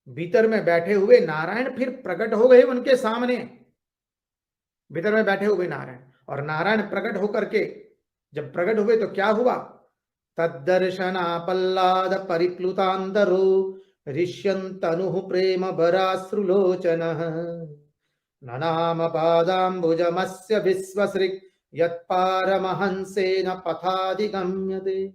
भीतर में बैठे हुए नारायण फिर प्रकट हो गए उनके सामने। भीतर में बैठे हुए नारायण, और नारायण प्रकट होकर के जब प्रकट हुए तो क्या हुआ? तद्दर्शनापल्लाद परिप्लुतांतरो ऋष्यन्तनुः प्रेम भराश्रुलोचनः ननाम पादाम्बुजमस्य विश्वसृक् यत्पारमहंसेन पथाधिगम्यते।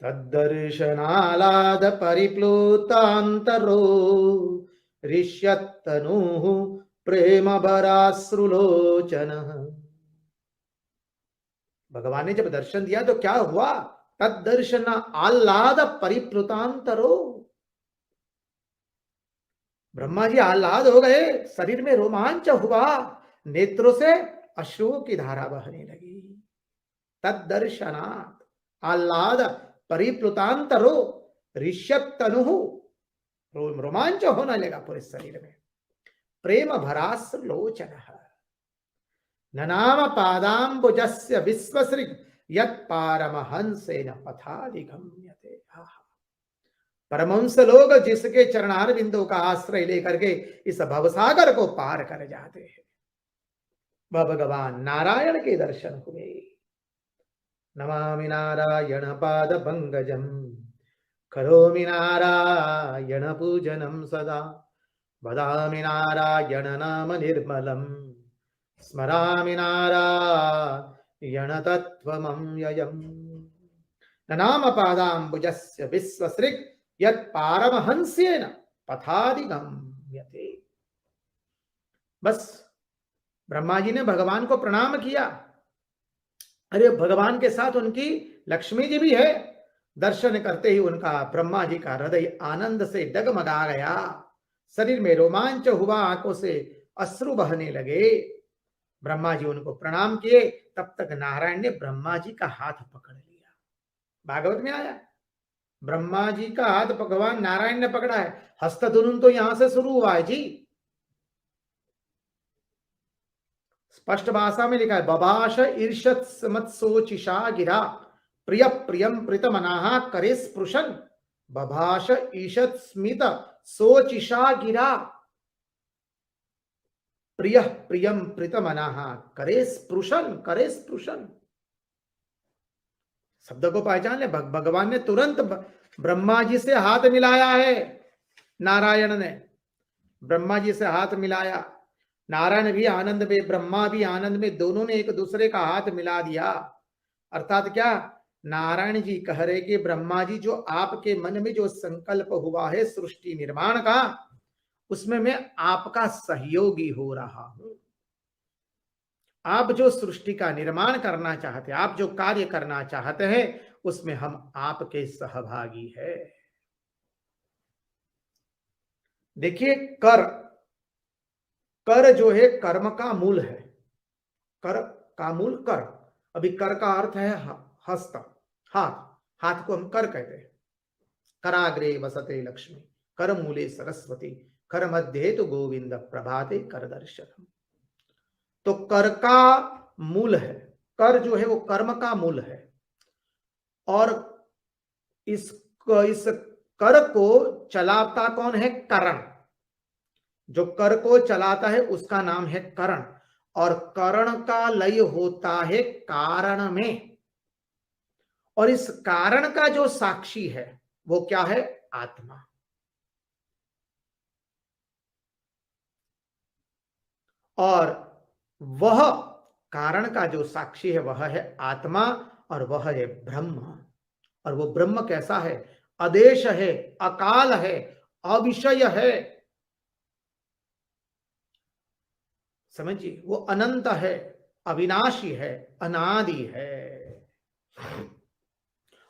तद्दर्शनालाद परिप्लुतांतरो ऋष्यतनुः प्रेम भराश्रुलोचनः। भगवान ने जब दर्शन दिया तो क्या हुआ? तद्दर्शन आह्लाद परिप्लुतांतरो, ब्रह्मा जी आह्लाद हो गए, शरीर में रोमांच हुआ, नेत्रों से अश्रुओं की धारा बहने लगी। तद्दर्शनात् आह्लाद परिप्लुतांतरो ऋष्यतनुः, रोमांच होने लगा पूरे शरीर में। प्रेम भराश्रुलोचनः ननाम पादाम्बुजस्य विश्वसृक् यत्पारमहंसेन पथाधिगम्यते। परमहंस लोग जिसके चरणार बिंदु का आश्रय लेकर के इस भवसागर को पार कर जाते हैं, वह भगवान नारायण के दर्शन हुए। नमामि नारायण पाद पंकजं करोमि नारायण पूजनं सदा वदामि नारायण नाम निर्मलं स्मरामि नारायण तत्त्वमव्ययम्। ननाम पादाम्बुजस्य विश्वसृक् यत्पारमहंसेन पथाधिगम्यते। बस ब्रह्मा जी ने भगवान को प्रणाम किया। अरे भगवान के साथ उनकी लक्ष्मी जी भी है। दर्शन करते ही उनका ब्रह्मा जी का हृदय आनंद से डगमगा गया, शरीर में रोमांच हुआ, आंखों से अश्रु बहने लगे। ब्रह्मा जी उनको प्रणाम किए, तब तक नारायण ने ब्रह्मा जी का हाथ पकड़ लिया। भागवत में आया, ब्रह्मा जी का हाथ भगवान नारायण ने पकड़ा है। हस्तधुन तो यहां से शुरू हुआ है जी। स्पष्ट भाषा में लिखा है, बभाष ईर्षत् समत्सोचिषा गिरा प्रिय प्रियम प्रीतमनाः करे स्पृशन। बभाष ईषत् स्मित सोचिषा गिरा प्रिय प्रियम प्रीतमनाः करे स्पृशन। करे स्पृशन शब्द को पहचान ले। भगवान ने तुरंत ब्रह्मा जी से हाथ मिलाया है। नारायण ने ब्रह्मा जी से हाथ मिलाया। नारायण भी आनंद में, ब्रह्मा भी आनंद में, दोनों ने एक दूसरे का हाथ मिला दिया। अर्थात क्या? नारायण जी कह रहे कि ब्रह्मा जी, जो आपके मन में जो संकल्प हुआ है सृष्टि निर्माण का, उसमें मैं आपका सहयोगी हो रहा हूं। आप जो सृष्टि का निर्माण करना चाहते हैं, आप जो कार्य करना चाहते हैं, उसमें हम आपके सहभागी है। देखिए, कर, कर जो है कर्म का मूल है। कर का मूल कर। अभी कर का अर्थ है हस्त, हाथ। हाथ को हम कर कहते हैं। कराग्रे वसते लक्ष्मी, कर मूले सरस्वती, कर मध्य तो गोविंद, प्रभाते कर दर्शनम। तो कर का मूल है। कर जो है वो कर्म का मूल है। और इस कर को चलाता कौन है? करण। जो कर को चलाता है उसका नाम है करण। और करण का लय होता है कारण में। और इस कारण का जो साक्षी है वो क्या है? आत्मा। और वह कारण का जो साक्षी है वह है आत्मा, और वह है ब्रह्म। और वो ब्रह्म कैसा है? अदेश है, अकाल है, अविषय है। समझिए, वो अनंत है, अविनाशी है, अनादि है।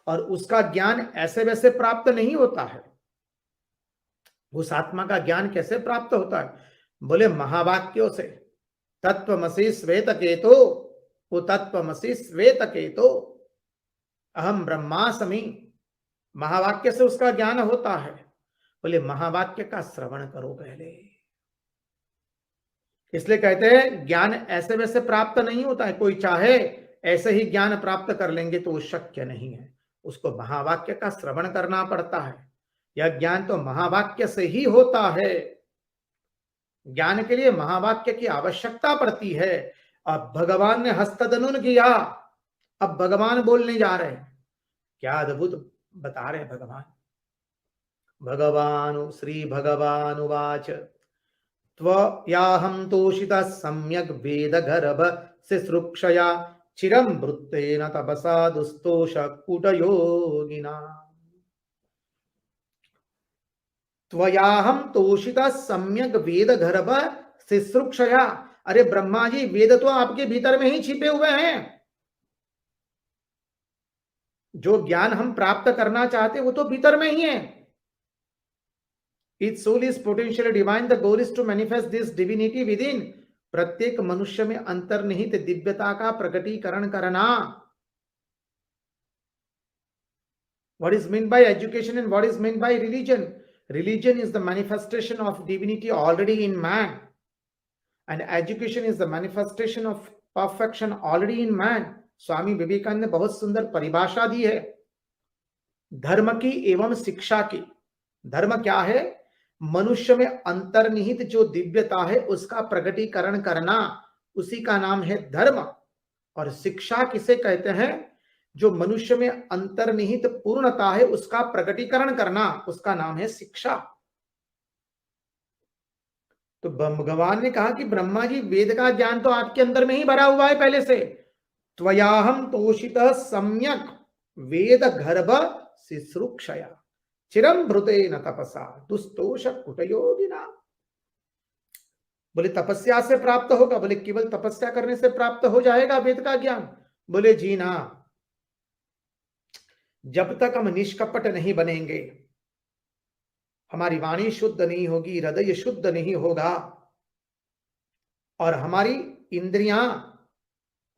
और उसका ज्ञान ऐसे वैसे प्राप्त नहीं होता है। उस आत्मा का ज्ञान कैसे प्राप्त होता है? बोले महावाक्यों से। तत्वमसि श्वेत केतो, वो तत्वमसि श्वेत केतो अहम ब्रह्मास्मि, महावाक्य से उसका ज्ञान होता है। बोले महावाक्य का श्रवण करो पहले। इसलिए कहते हैं ज्ञान ऐसे वैसे प्राप्त नहीं होता है। कोई चाहे ऐसे ही ज्ञान प्राप्त कर लेंगे तो वो शक्य नहीं है। उसको महावाक्य का श्रवण करना पड़ता है। यह ज्ञान तो महावाक्य से ही होता है। ज्ञान के लिए महावाक्य की आवश्यकता पड़ती है। अब भगवान ने हस्तधनुन किया, अब भगवान बोलने जा रहे हैं। क्या अद्भुत बता रहे हैं भगवान। भगवान श्री भगवान उवाच त्वयाहं तोषितः सम्यग् वेदगर्भ शुश्रूषया चिरं वृत्तेन तपसा दुस्तोष कूटयोगिना। त्वयाहं तोषितः सम्यग् वेदगर्भ शुश्रूषया। अरे ब्रह्मा जी, वेद तो आपके भीतर में ही छिपे हुए हैं। जो ज्ञान हम प्राप्त करना चाहते हैं वो तो भीतर में ही है। Its soul is potentially divine. The goal is to manifest this divinity within. प्रत्येक मनुष्य में अंतर्निहित दिव्यता का प्रकटीकरण करना। What is meant by education and what is meant by religion? Religion is the manifestation of divinity already in man, and education is the manifestation of perfection already in man. Swami Vivekananda ने बहुत सुंदर परिभाषा दी है धर्म की एवं शिक्षा की। धर्म क्या है? मनुष्य में अंतर्निहित जो दिव्यता है उसका प्रकटीकरण करना, उसी का नाम है धर्म। और शिक्षा किसे कहते हैं? जो मनुष्य में अंतर्निहित पूर्णता है उसका प्रकटीकरण करना, उसका नाम है शिक्षा। तो भगवान ने कहा कि ब्रह्मा जी, वेद का ज्ञान तो आपके अंदर में ही भरा हुआ है पहले से। त्वयाहं तोषितः सम्यक् वेद गर्भ शुश्रूषया चिरं भृतेन तपसा दुस्तोष कूटयोगिना। बोले तपस्या से प्राप्त होगा? बोले केवल तपस्या करने से प्राप्त हो जाएगा वेद का ज्ञान? बोले जी ना, जब तक हम निष्कपट नहीं बनेंगे, हमारी वाणी शुद्ध नहीं होगी, हृदय शुद्ध नहीं होगा और हमारी इंद्रियां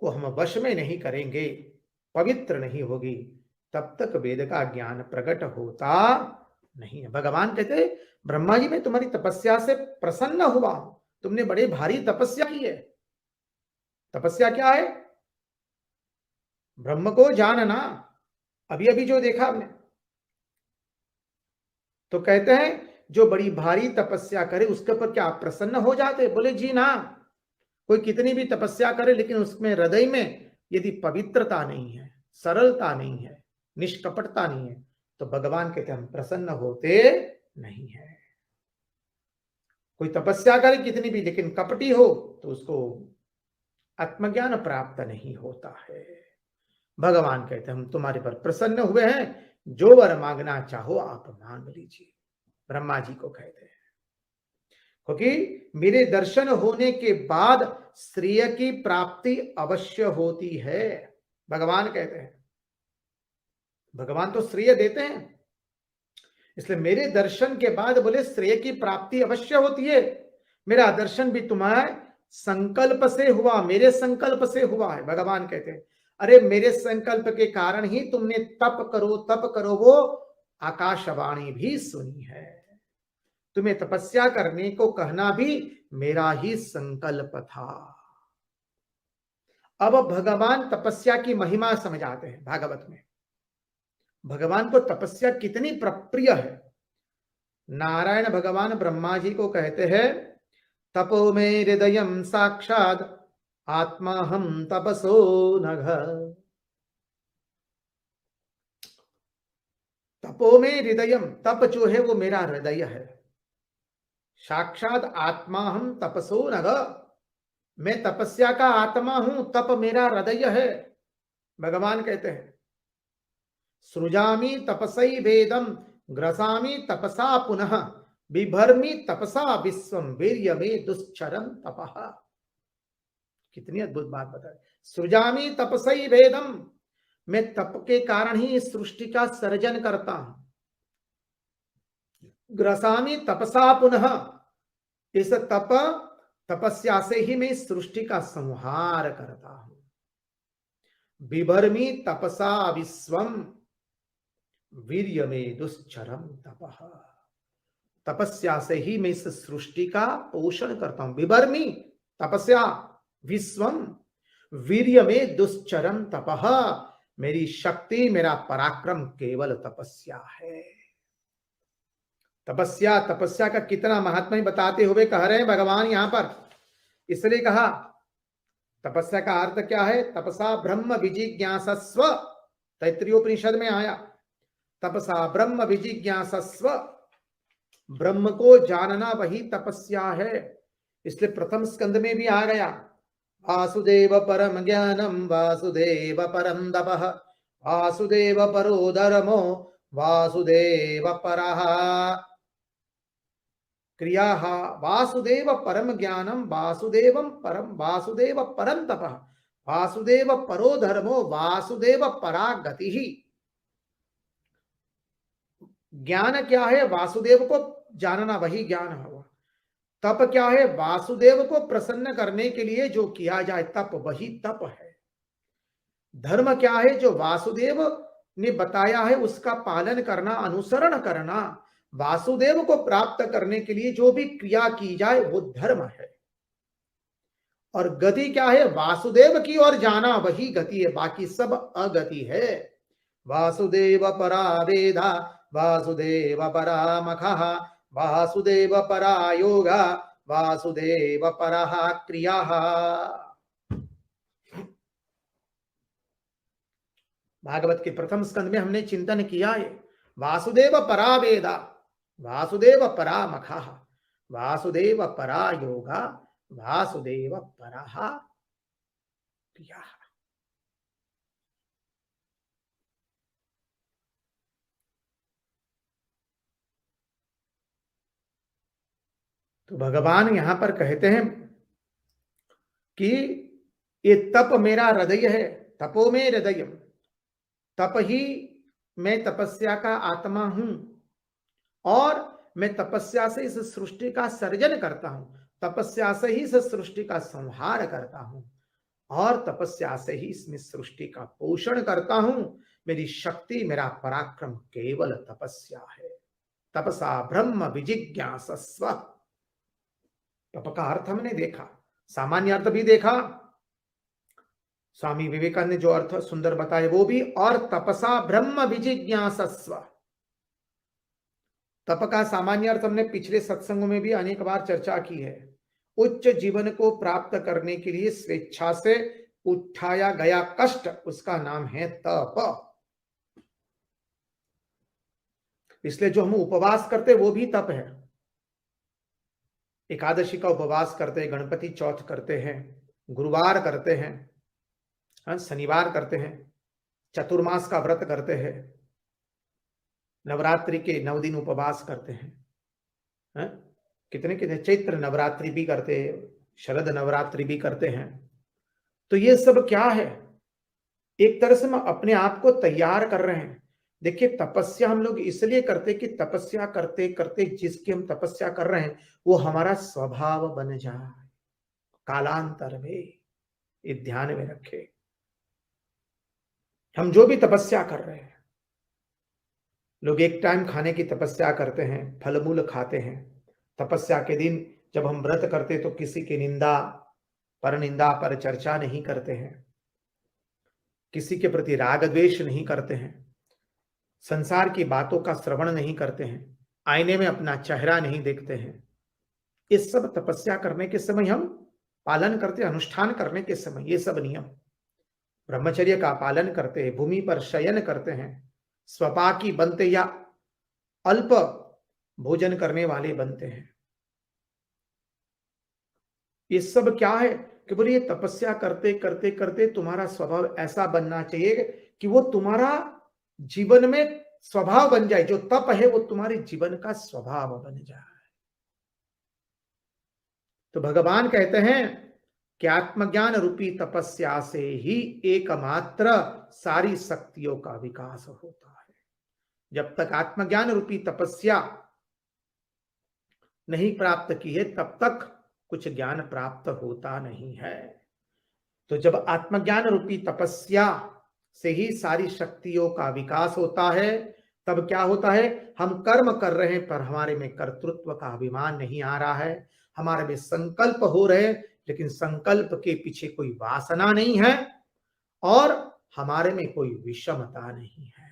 को हम वश में नहीं करेंगे, पवित्र नहीं होगी, तब तक वेद का ज्ञान प्रकट होता नहीं है। भगवान कहते ब्रह्मा जी, मैं तुम्हारी तपस्या से प्रसन्न हुआ हूं, तुमने बड़े भारी तपस्या की है। तपस्या क्या है? ब्रह्म को जानना। अभी अभी जो देखा हमने, तो कहते हैं जो बड़ी भारी तपस्या करे उसके ऊपर क्या आप प्रसन्न हो जाते? बोले जी ना, कोई कितनी भी तपस्या करे लेकिन उसमें हृदय में यदि पवित्रता नहीं है, सरलता नहीं है, निष्कपटता नहीं है, तो भगवान कहते हम प्रसन्न होते नहीं है। कोई तपस्या करे कितनी भी, लेकिन कपटी हो तो उसको आत्मज्ञान प्राप्त नहीं होता है। भगवान कहते हम तुम्हारे पर प्रसन्न हुए हैं, जो वर मांगना चाहो आप मांग लीजिए। ब्रह्मा जी को कहते हैं क्योंकि मेरे दर्शन होने के बाद श्रेय की प्राप्ति अवश्य होती है। भगवान कहते हैं, भगवान तो श्रेय देते हैं, इसलिए मेरे दर्शन के बाद बोले श्रेय की प्राप्ति अवश्य होती है। मेरा दर्शन भी तुम्हारे संकल्प से हुआ, मेरे संकल्प से हुआ है। भगवान कहते हैं अरे मेरे संकल्प के कारण ही तुमने तप करो वो आकाशवाणी भी सुनी है। तुम्हें तपस्या करने को कहना भी मेरा ही संकल्प था। अब भगवान तपस्या की महिमा समझाते हैं भागवत में। भगवान को तपस्या कितनी प्रिय है। नारायण भगवान ब्रह्मा जी को कहते हैं तपो में हृदयम साक्षात आत्मा हम तपसो नघ। तपो में हृदयम, तप जो है वो मेरा हृदय है। साक्षात आत्मा हम तपसो नघ, मैं तपस्या का आत्मा हूं, तप मेरा हृदय है। भगवान कहते हैं सृजामि तपसै वेदम ग्रसामि तपसा पुनः बिभर्मि तपसा विश्वम वीर्य में दुश्चरम तपः। कितनी अद्भुत बात बताई। सृजामि तपसै वेदम, मैं तप के कारण ही इस सृष्टि का सर्जन करता हूं। ग्रसामि तपसा पुनः, इस तपस्या से ही मैं इस सृष्टि का संहार करता हूं। बिभर्मि तपसा विश्वम वीर्य में दुश्चरम तपः, तपस्या से ही मैं इस सृष्टि का पोषण करता हूं। बिभर्मि तपस्या विश्वम वीर्य में दुश्चरम तपः, मेरी शक्ति मेरा पराक्रम केवल तपस्या है। तपस्या, तपस्या का कितना महात्म्य बताते हुए कह रहे हैं भगवान यहां पर। इसलिए कहा तपस्या का अर्थ क्या है? तपसा ब्रह्म विजिज्ञासस्व, तैत्तिरीयोपनिषद में आया, तपसा ब्रह्म विजिज्ञासस्व, ब्रह्म को जानना वही तपस्या है। इसलिए प्रथम स्कंद में भी आ गया, वासुदेव परम ज्ञानम वासुदेव परम तपः वासुदेव परो धर्मो वासुदेव परः क्रियाः वासुदेव परम ज्ञानम वासुदेवम परम वासुदेव परम तपः वासुदेव परो धर्मो वासुदेव परा गतिः। ज्ञान क्या है? वासुदेव को जानना वही ज्ञान हुआ। तप क्या है? वासुदेव को प्रसन्न करने के लिए जो किया जाए तप, वही तप है। धर्म क्या है? जो वासुदेव ने बताया है उसका पालन करना, अनुसरण करना। वासुदेव को प्राप्त करने के लिए जो भी क्रिया की जाए वो धर्म है। और गति क्या है? वासुदेव की ओर जाना वही गति है, बाकी सब अगति है। वासुदेव परा वेदा वासुदेव परा मखः वासुदेव परा योगा वासुदेव परः क्रियाः। भागवत के प्रथम स्कंद में हमने चिंतन किया है, वासुदेव परा वेदा वासुदेव परा मखः वासुदेव परा योगा वासुदेव परः क्रियाः। तो भगवान यहां पर कहते हैं कि ये तप मेरा हृदय है, तपो में हृदय, तप ही मैं तपस्या का आत्मा हूं और मैं तपस्या से इस सृष्टि का सर्जन करता हूं, तपस्या से ही इस सृष्टि का संहार करता हूं और तपस्या से ही इसमें सृष्टि का पोषण करता हूं। मेरी शक्ति, मेरा पराक्रम केवल तपस्या है। तपसा ब्रह्म विजिज्ञासस्व। तप का अर्थ हमने देखा, सामान्य अर्थ भी देखा, स्वामी विवेकानंद ने जो अर्थ सुंदर बताए वो भी, और तपसा ब्रह्म विजिज्ञासस्व। तप का सामान्य अर्थ हमने पिछले सत्संगों में भी अनेक बार चर्चा की है। उच्च जीवन को प्राप्त करने के लिए स्वेच्छा से उठाया गया कष्ट, उसका नाम है तप। इसलिए जो हम उपवास करते वो भी तप है। एकादशी का उपवास करते हैं, गणपति चौथ करते हैं, गुरुवार करते हैं, शनिवार करते हैं, चतुर्मास का व्रत करते हैं, नवरात्रि के 9 दिन उपवास करते हैं, कितने कितने, चैत्र नवरात्रि भी करते हैं, शरद नवरात्रि भी करते हैं। तो ये सब क्या है? एक तरह से हम अपने आप को तैयार कर रहे हैं। देखिए, तपस्या हम लोग इसलिए करते कि तपस्या करते करते जिसकी हम तपस्या कर रहे हैं वो हमारा स्वभाव बन जाए कालांतर में। ये ध्यान में रखे, हम जो भी तपस्या कर रहे हैं, लोग एक टाइम खाने की तपस्या करते हैं, फल मूल खाते हैं। तपस्या के दिन जब हम व्रत करते तो किसी की निंदा, पर निंदा, पर चर्चा नहीं करते हैं, किसी के प्रति राग द्वेष नहीं करते हैं, संसार की बातों का श्रवण नहीं करते हैं, आईने में अपना चेहरा नहीं देखते हैं। इस सब तपस्या करने के समय हम पालन करते, अनुष्ठान करने के समय ये सब नियम, ब्रह्मचर्य का पालन करते हैं, भूमि पर शयन करते हैं, स्वपाकी बनते या अल्प भोजन करने वाले बनते हैं। ये सब क्या है कि बोले ये तपस्या करते करते करते तुम्हारा स्वभाव ऐसा बनना चाहिए कि वो तुम्हारा जीवन में स्वभाव बन जाए। जो तप है वो तुम्हारे जीवन का स्वभाव बन जाए। तो भगवान कहते हैं कि आत्मज्ञान रूपी तपस्या से ही एकमात्र सारी शक्तियों का विकास होता है। जब तक आत्मज्ञान रूपी तपस्या नहीं प्राप्त की है तब तक कुछ ज्ञान प्राप्त होता नहीं है। तो जब आत्मज्ञान रूपी तपस्या से ही सारी शक्तियों का विकास होता है तब क्या होता है? हम कर्म कर रहे हैं पर हमारे में कर्तृत्व का अभिमान नहीं आ रहा है, हमारे में संकल्प हो रहे हैं लेकिन संकल्प के पीछे कोई वासना नहीं है और हमारे में कोई विषमता नहीं है।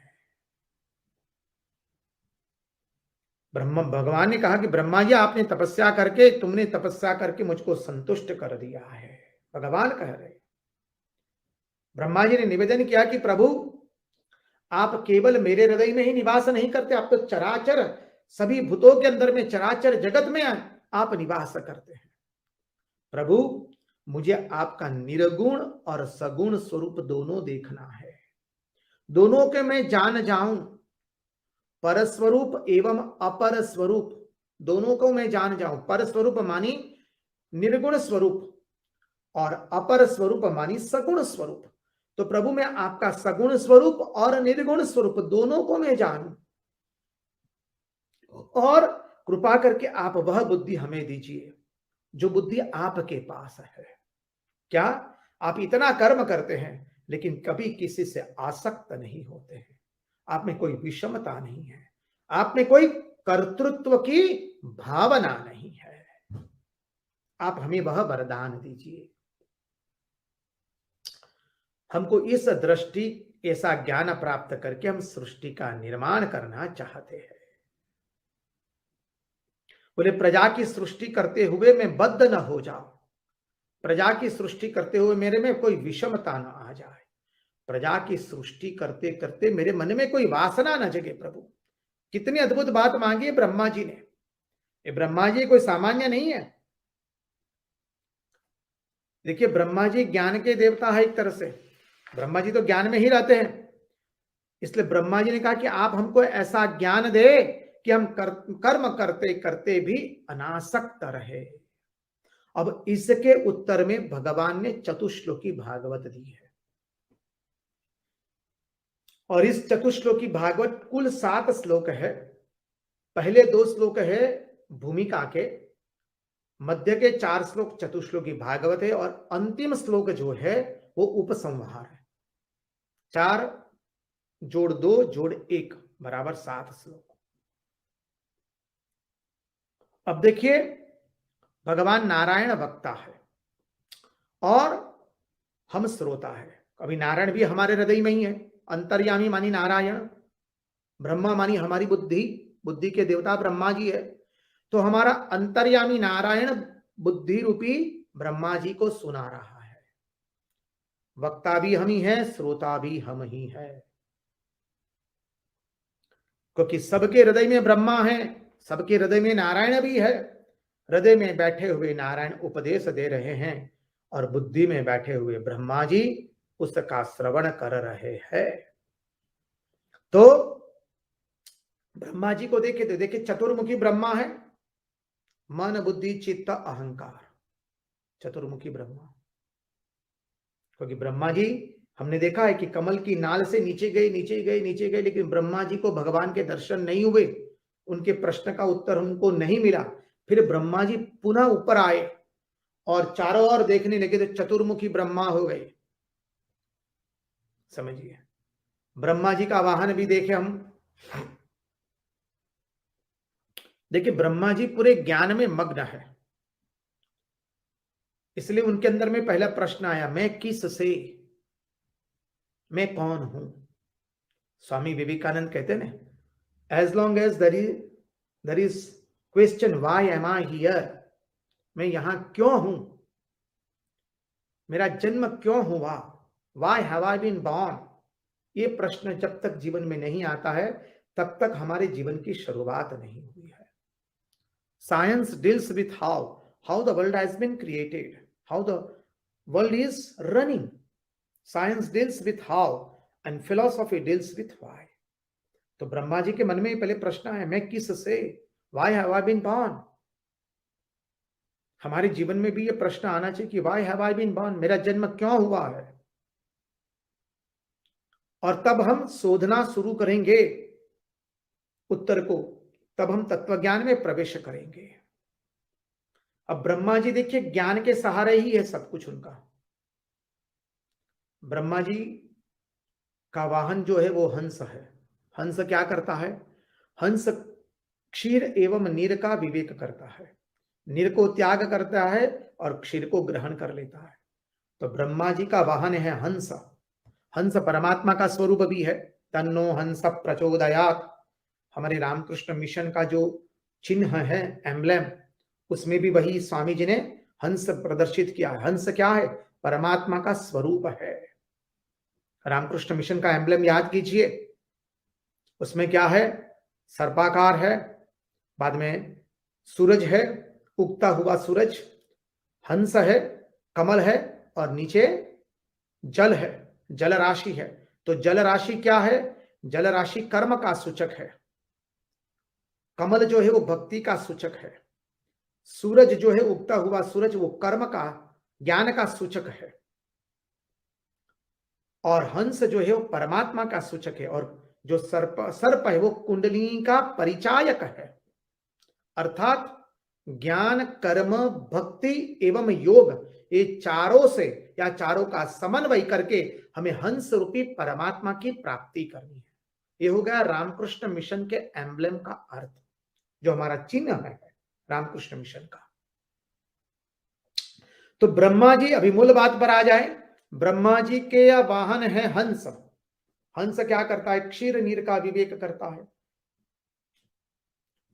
भगवान ने कहा कि ब्रह्मा जी आपने तुमने तपस्या करके मुझको संतुष्ट कर दिया है। भगवान कह रहे, ब्रह्मा जी ने निवेदन किया कि प्रभु आप केवल मेरे हृदय में ही निवास नहीं करते, आप तो चराचर सभी भूतों के अंदर में, चराचर जगत में आप निवास करते हैं। प्रभु मुझे आपका निर्गुण और सगुण स्वरूप दोनों देखना है, दोनों के मैं जान जाऊं, परस्वरूप एवं अपर स्वरूप दोनों को मैं जान जाऊं। पर स्वरूप मानी निर्गुण स्वरूप और अपर स्वरूप मानी सगुण स्वरूप। तो प्रभु मैं आपका सगुण स्वरूप और निर्गुण स्वरूप दोनों को मैं जानूं, और कृपा करके आप वह बुद्धि हमें दीजिए जो बुद्धि आपके पास है। क्या आप इतना कर्म करते हैं लेकिन कभी किसी से आसक्त नहीं होते हैं, आप में कोई विषमता नहीं है, आप में कोई कर्तृत्व की भावना नहीं है, आप हमें वह वरदान दीजिए। हमको इस दृष्टि, ऐसा ज्ञान प्राप्त करके हम सृष्टि का निर्माण करना चाहते हैं। बोले प्रजा की सृष्टि करते हुए मैं बद्ध न हो जाऊं, प्रजा की सृष्टि करते हुए मेरे में कोई विषमता न आ जाए, प्रजा की सृष्टि करते करते मेरे मन में कोई वासना न जगे। प्रभु कितनी अद्भुत बात मांगी है ब्रह्मा जी ने। ये ब्रह्मा जी कोई सामान्य नहीं है। देखिए ब्रह्मा जी ज्ञान के देवता है, एक तरह से ब्रह्मा जी तो ज्ञान में ही रहते हैं, इसलिए ब्रह्मा जी ने कहा कि आप हमको ऐसा ज्ञान दे कि हम कर्म करते करते भी अनासक्त रहे। अब इसके उत्तर में भगवान ने चतुश्लोकी भागवत दी है, और इस चतुश्लोकी भागवत कुल 7 श्लोक है। पहले 2 श्लोक है भूमिका के, मध्य के 4 श्लोक चतुश्लोकी भागवत है, और अंतिम श्लोक जो है वो उपसंहार है। 4 जोड़ 2 जोड़ 1 बराबर 7 श्लोक। अब देखिए भगवान नारायण वक्ता है और हम श्रोता है। अभी नारायण भी हमारे हृदय में ही है, अंतर्यामी मानी नारायण, ब्रह्मा मानी हमारी बुद्धि, बुद्धि के देवता ब्रह्मा जी है। तो हमारा अंतर्यामी नारायण बुद्धि रूपी ब्रह्मा जी को सुना रहा है। वक्ता भी हम ही है, श्रोता भी हम ही है, क्योंकि सबके हृदय में ब्रह्मा है, सबके हृदय में नारायण भी है। हृदय में बैठे हुए नारायण उपदेश दे रहे हैं और बुद्धि में बैठे हुए ब्रह्मा जी उसका श्रवण कर रहे हैं। तो ब्रह्मा जी को देखे तो देखिए चतुर्मुखी ब्रह्मा है, मन बुद्धि चित्त अहंकार, चतुर्मुखी ब्रह्मा। क्योंकि ब्रह्मा जी हमने देखा है कि कमल की नाल से नीचे गए नीचे गए नीचे गए, लेकिन ब्रह्मा जी को भगवान के दर्शन नहीं हुए, उनके प्रश्न का उत्तर उनको नहीं मिला। फिर ब्रह्मा जी पुनः ऊपर आए और चारों ओर देखने लगे तो चतुर्मुखी ब्रह्मा हो गए। समझिए ब्रह्मा जी का वाहन भी देखे हम, देखिए ब्रह्मा जी पूरे ज्ञान में मग्न है, इसलिए उनके अंदर में पहला प्रश्न आया, मैं किस से, मैं कौन हूं। स्वामी विवेकानंद कहते हैं ना, as long as there is question why am I here, मैं यहां क्यों हूं, मेरा जन्म क्यों हुआ, why have I been born, ये प्रश्न जब तक जीवन में नहीं आता है तब तक हमारे जीवन की शुरुआत नहीं हुई है। Science deals with how the world has been created, how the world is running. Science deals with how and philosophy deals with why. तो ब्रह्मा जी के मन में पहले प्रश्न है, मैं किस से, why have I been born. हमारे जीवन में भी ये प्रश्न आना चाहिए कि why have I been born, मेरा जन्म क्यों हुआ है। और तब हम शोधना शुरू करेंगे उत्तर को, तब हम तत्वज्ञान में प्रवेश करेंगे। अब ब्रह्मा जी देखिए ज्ञान के सहारे ही है सब कुछ उनका। ब्रह्मा जी का वाहन जो है वो हंस है। हंस क्या करता है, हंस क्षीर एवं नीर का विवेक करता है, नीर को त्याग करता है और क्षीर को ग्रहण कर लेता है। तो ब्रह्मा जी का वाहन है हंस। हंस परमात्मा का स्वरूप भी है, तन्नो हंस प्रचोदयात्, हमारे रामकृष्ण मिशन का जो चिन्ह है, एम्ब्लेम, उसमें भी वही स्वामी जी ने हंस प्रदर्शित किया है। हंस क्या है? परमात्मा का स्वरूप है। रामकृष्ण मिशन का एम्ब्लेम याद कीजिए, उसमें क्या है? सर्पाकार है, बाद में सूरज है, उगता हुआ सूरज, हंस है, कमल है, और नीचे जल है, जल राशि है। तो जल राशि क्या है? जल राशि कर्म का सूचक है। कमल जो है वो भक्ति का सूचक है। सूरज जो है, उगता हुआ सूरज, वो कर्म का, ज्ञान का सूचक है। और हंस जो है वो परमात्मा का सूचक है। और जो सर्प है वो कुंडलिनी का परिचायक है। अर्थात ज्ञान, कर्म, भक्ति एवं योग, ये चारों से या चारों का समन्वय करके हमें हंस रूपी परमात्मा की प्राप्ति करनी है। ये हो गया रामकृष्ण मिशन के एम्ब्लेम का अर्थ, जो हमारा चिन्ह है रामकृष्ण मिशन का। तो ब्रह्मा जी, अभी मूल बात पर आ जाए। ब्रह्मा जी के वाहन है हंस। हंस क्या करता है? क्षीर नीर का विवेक करता है।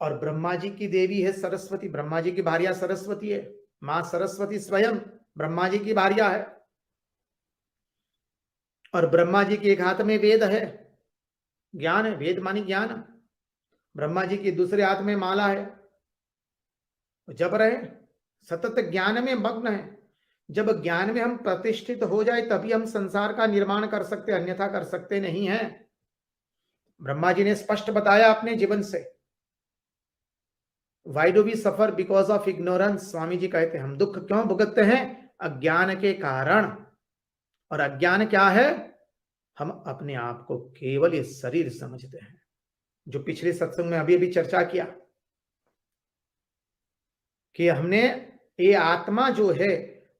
और ब्रह्मा जी की देवी है सरस्वती। ब्रह्मा जी की भार्या सरस्वती है। मां सरस्वती स्वयं ब्रह्मा जी की भार्या है। और ब्रह्मा जी के एक हाथ में वेद है, ज्ञान है, वेद मानी ज्ञान। ब्रह्मा जी के दूसरे हाथ में माला है, जप रहे, सतत ज्ञान में मग्न है। जब ज्ञान में हम प्रतिष्ठित हो जाए तभी हम संसार का निर्माण कर सकते, अन्यथा कर सकते नहीं है। ब्रह्मा जी ने स्पष्ट बताया अपने जीवन से। Why do we suffer because of ignorance? Swami ji कहते हैं हम दुख क्यों भुगतते हैं? अज्ञान के कारण। और अज्ञान क्या है? हम अपने आप को केवल ये शरीर समझते हैं, जो पिछले सत्संग में अभी अभी चर्चा किया कि हमने, ये आत्मा जो है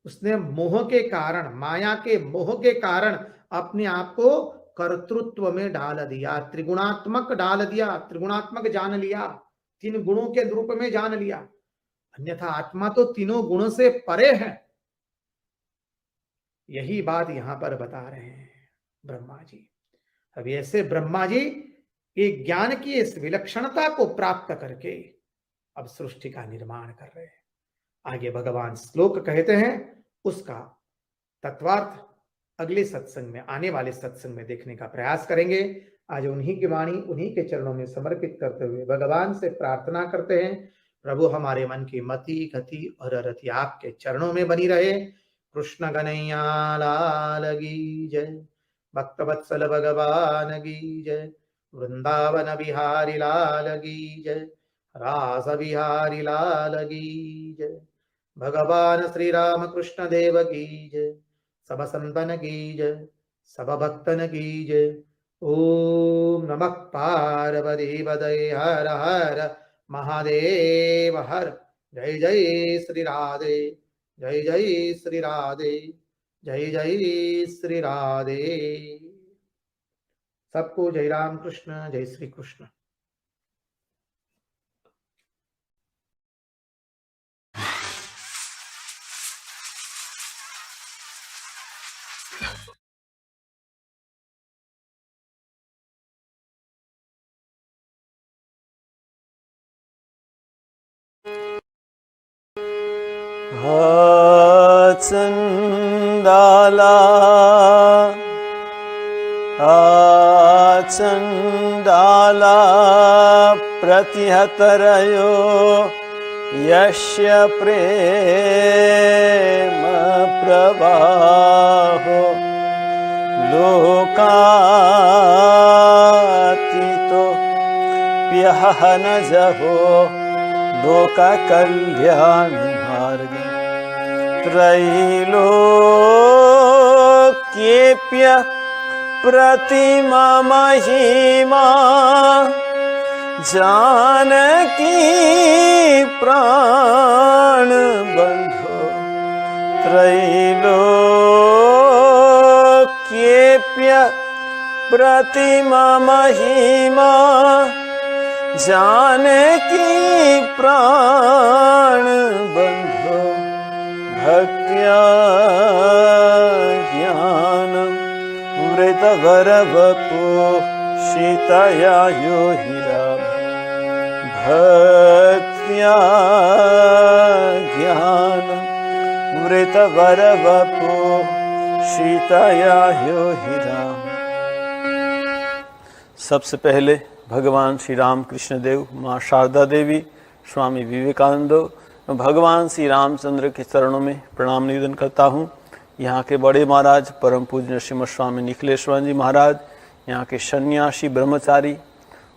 उसने मोह के कारण, माया के मोह के कारण अपने आप को कर्तृत्व में डाल दिया, त्रिगुणात्मक डाल दिया, त्रिगुणात्मक जान लिया, तीन गुणों के रूप में जान लिया। अन्यथा आत्मा तो तीनों गुणों से परे है। यही बात यहां पर बता रहे हैं ब्रह्मा जी। अब ऐसे ब्रह्मा जी ये ज्ञान की इस विलक्षणता को प्राप्त करके अब सृष्टि का निर्माण कर रहे हैं। आगे भगवान श्लोक कहते हैं, उसका तत्वार्थ अगले सत्संग में, आने वाले सत्संग में देखने का प्रयास करेंगे। आज उन्हीं की वाणी उन्हीं के चरणों में समर्पित करते हुए भगवान से प्रार्थना करते हैं, प्रभु हमारे मन की मति, गति और रति आपके चरणों में बनी रहे। कृष्ण कन्हैया लाल की जय, भक्तवत्सल भगवान की जय, वृंदावन बिहारी लाल की जय, रास बिहारी लाल की जय, भगवान श्री राम कृष्ण देव की जय, सब संतन की जय, सब भक्तन की जय। ओम नमः पार्वती पतये हर हर महादेव हर। जय जय श्री राधे, जय जय श्री राधे, जय जय श्री राधे। सबको जय राम कृष्ण, जय श्री कृष्ण। चंदाला चंदाला प्रतिहतरयो यस्य प्रेम प्रवाहो लोकातीतो प्यहन जहो लोका कल्याण मार्ग त्रैलोक्येप्य प्रतिमा महिमा जानकी प्राण बंधो त्रैलोक्येप्य प्रतिमा महिमा जानकी प्राण बंधो भक्त्या ज्ञानम मृतवरवपु शीतया यो हीरा भक्त्या ज्ञानं मृतवरवपु शीतया ह्योहिरा। सबसे पहले भगवान श्री राम कृष्ण देव, माँ शारदा देवी, स्वामी विवेकानंद, भगवान श्री रामचंद्र के चरणों में प्रणाम निवेदन करता हूँ। यहाँ के बड़े महाराज परम पूज्य श्रीमद स्वामी निखिलेश्वर जी महाराज, यहाँ के सन्यासी ब्रह्मचारी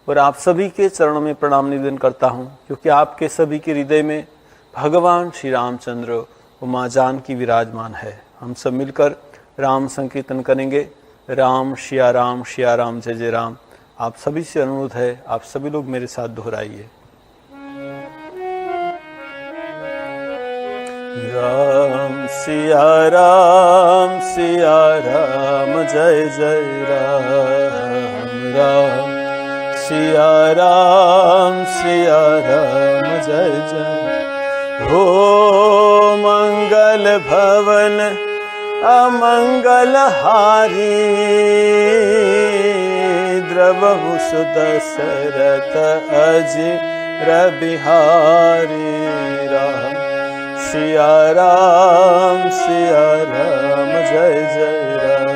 और आप सभी के चरणों में प्रणाम निवेदन करता हूँ, क्योंकि आपके सभी के हृदय में भगवान श्री रामचंद्र और माँ जानकी विराजमान है। हम सब मिलकर राम संकीर्तन करेंगे। राम सिया राम जय जय राम। आप सभी से अनुरोध है, आप सभी लोग मेरे साथ दोहराइए। राम सिया राम जय जय राम। राम सिया राम जय जय। हो मंगल भवन अमंगल हारी, द्रवहु सुदशरथ अजिर बिहारी। राम सिया राम जय जय राम।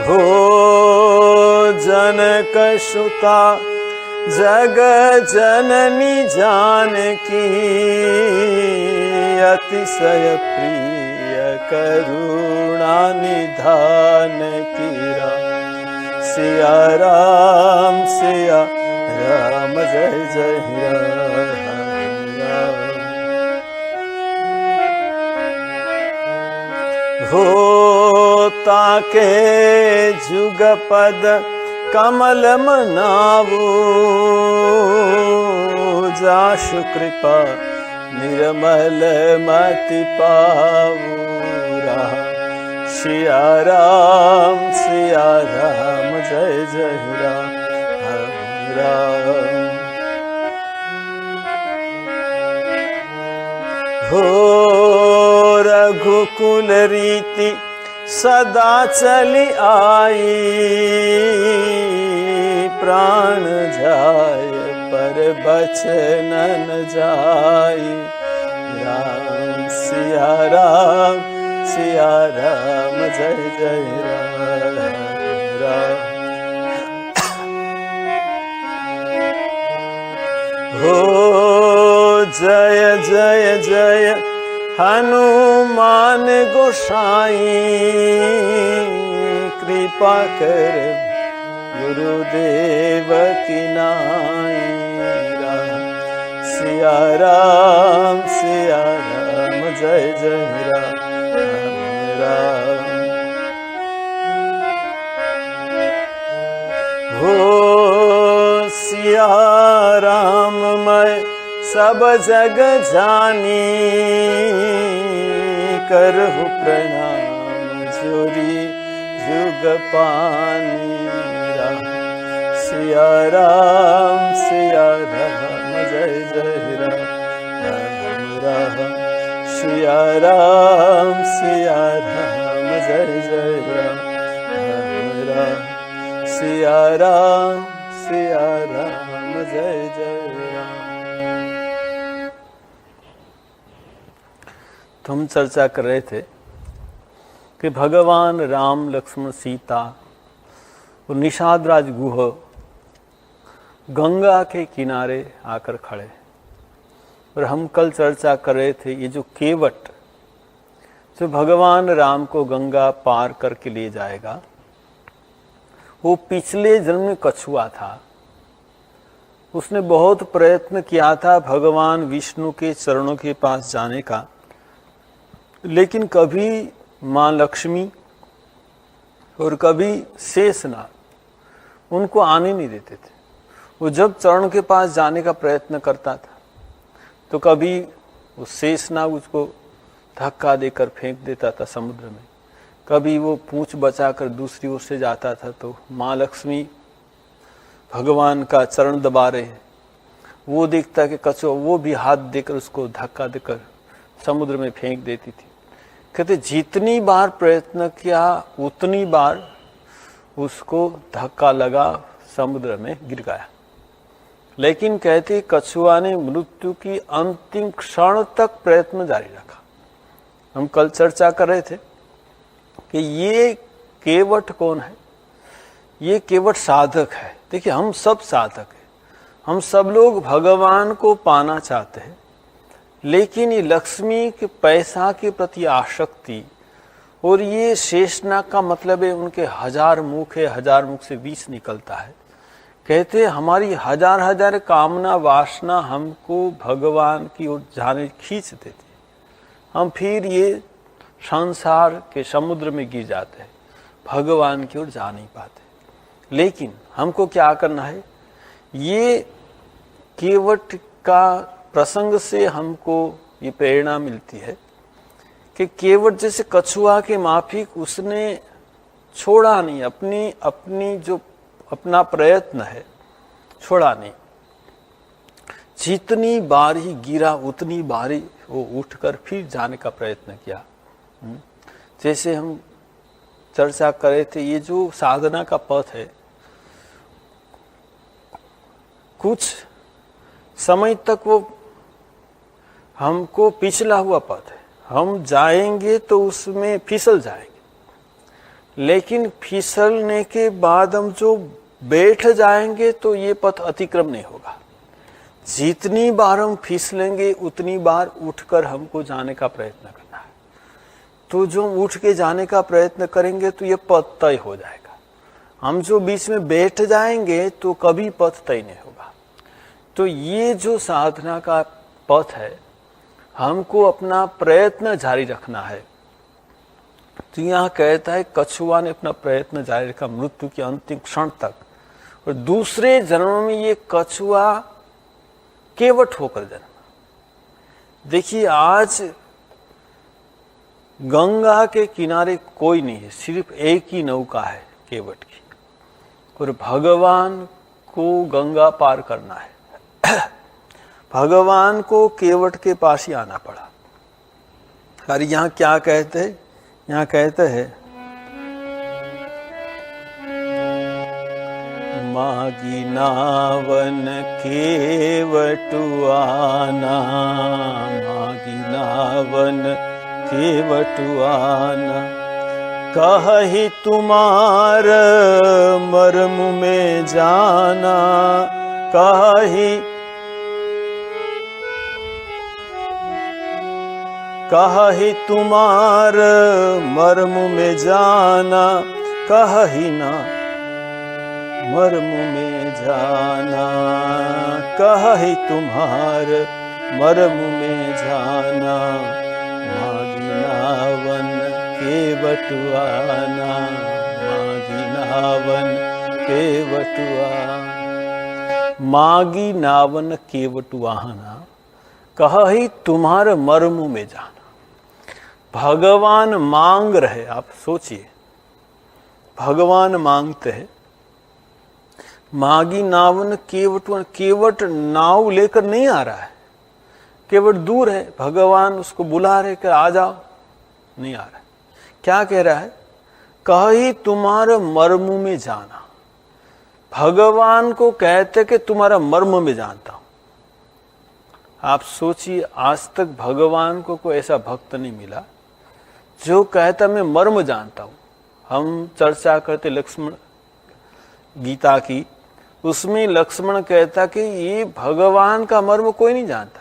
हो जनक सुता जग जननी जानकी, अतिशय प्रिय करुणा निधान की। राम सिया राम जय जय राम। हो ताके जुगपद कमल मनावो, जाशु कृपा निर्मल मति पावो। राम सिया राम जय जय राम। हो रघुकुल रीति सदा चली आई, प्राण जाय पर बचन न जाई। राम सिया राम जय जय राम। हो जय जय जय हनुमान गोसाई, कृपा कर गुरुदेव की नाई। राम सिया राम जय जय राम। हो सिया राम मैं सब जग जानी, करहु प्रणाम जोरी जुग पानी। राम सिया राम जय जय राम। राम सिया राम जय जय राम। राम सिया राम जय जय राम। तो हम चर्चा कर रहे थे कि भगवान राम लक्ष्मण सीता और निषाद राज गुह गंगा के किनारे आकर खड़े, और हम कल चर्चा कर रहे थे ये जो केवट जो भगवान राम को गंगा पार करके ले जाएगा, वो पिछले जन्म में कछुआ था। उसने बहुत प्रयत्न किया था भगवान विष्णु के चरणों के पास जाने का, लेकिन कभी माँ लक्ष्मी और कभी शेषनाग उनको आने नहीं देते थे। वो जब चरण के पास जाने का प्रयत्न करता था तो कभी वो शेषनाग उसको धक्का देकर फेंक देता था समुद्र में, कभी वो पूंछ बचाकर दूसरी ओर से जाता था तो माँ लक्ष्मी भगवान का चरण दबा रहे हैं, वो देखता कि कछुआ, वो भी हाथ देकर उसको धक्का देकर समुद्र में फेंक देती थी। कहते जितनी बार प्रयत्न किया उतनी बार उसको धक्का लगा, समुद्र में गिर गया। लेकिन कहते कछुआ ने मृत्यु की अंतिम क्षण तक प्रयत्न जारी रखा। हम कल चर्चा कर रहे थे कि ये केवट कौन है? ये केवट साधक है। देखिए, हम सब साधक हैं, हम सब लोग भगवान को पाना चाहते हैं, लेकिन ये लक्ष्मी के पैसा के प्रति आसक्ति और ये शेषनाग का मतलब है उनके 1000 मुख है, 1000 मुख से विष निकलता है। कहते हमारी 1000 कामना वासना हमको भगवान की ओर जाने खींच देती है। हम फिर ये संसार के समुद्र में गिर जाते हैं, भगवान की ओर जा नहीं पाते। लेकिन हमको क्या करना है? ये केवट का प्रसंग से हमको ये प्रेरणा मिलती है कि केवट जैसे कछुआ के माफिक उसने छोड़ा नहीं, अपनी जो अपना प्रयत्न है छोड़ा नहीं। जितनी बार ही गिरा उतनी बार ही वो उठकर फिर जाने का प्रयत्न किया। जैसे हम चर्चा कर रहे थे, ये जो साधना का पथ है, कुछ समय तक वो हमको पिछला हुआ पथ है। हम जाएंगे तो उसमें फिसल जाएंगे, लेकिन फिसलने के बाद हम जो बैठ जाएंगे तो ये पथ अतिक्रम नहीं होगा। जितनी बार हम फिसलेंगे उतनी बार उठकर हमको जाने का प्रयत्न करना है। तो जो उठ के जाने का प्रयत्न करेंगे तो ये पथ तय हो जाएगा। हम जो बीच में बैठ जाएंगे तो कभी पथ तय नहीं होगा। तो ये जो साधना का पथ है, हमको अपना प्रयत्न जारी रखना है। तो यहाँ कहता है कछुआ ने अपना प्रयत्न जारी रखा मृत्यु के अंतिम क्षण तक, और दूसरे जन्म में ये कछुआ केवट होकर जन्मा। देखिए, आज गंगा के किनारे कोई नहीं है, सिर्फ एक ही नौका है केवट की, और भगवान को गंगा पार करना है। भगवान को केवट के पास ही आना पड़ा। और यहाँ क्या कहते हैं? यहाँ कहते हैं मागी नावन केवटुआना, मागी नावन केवटुआना, कहि तुम्हार मर्म में जाना, कहि तुम्हार मर्म में जाना, कहि ना मर्म में जाना, कहि तुम्हार मर्म में जाना, मागी नावन केवटुआना, मागी नावन केवटुआना, मागी नावन केवटुआना, कहि तुम्हार मर्म में जाना। भगवान मांग रहे, आप सोचिए, भगवान मांगते हैं। मागी नावन केवट, केवट नाव लेकर नहीं आ रहा है, केवट दूर है, भगवान उसको बुला रहे कि आ जाओ, नहीं आ रहा है। क्या कह रहा है? कहि तुम्हारे मर्म में जाना। भगवान को कहते कि तुम्हारा मर्म में जानता हूं। आप सोचिए, आज तक भगवान को कोई ऐसा भक्त नहीं मिला जो कहता मैं मर्म जानता हूं। हम चर्चा करते लक्ष्मण गीता की, उसमें लक्ष्मण कहता कि ये भगवान का मर्म कोई नहीं जानता।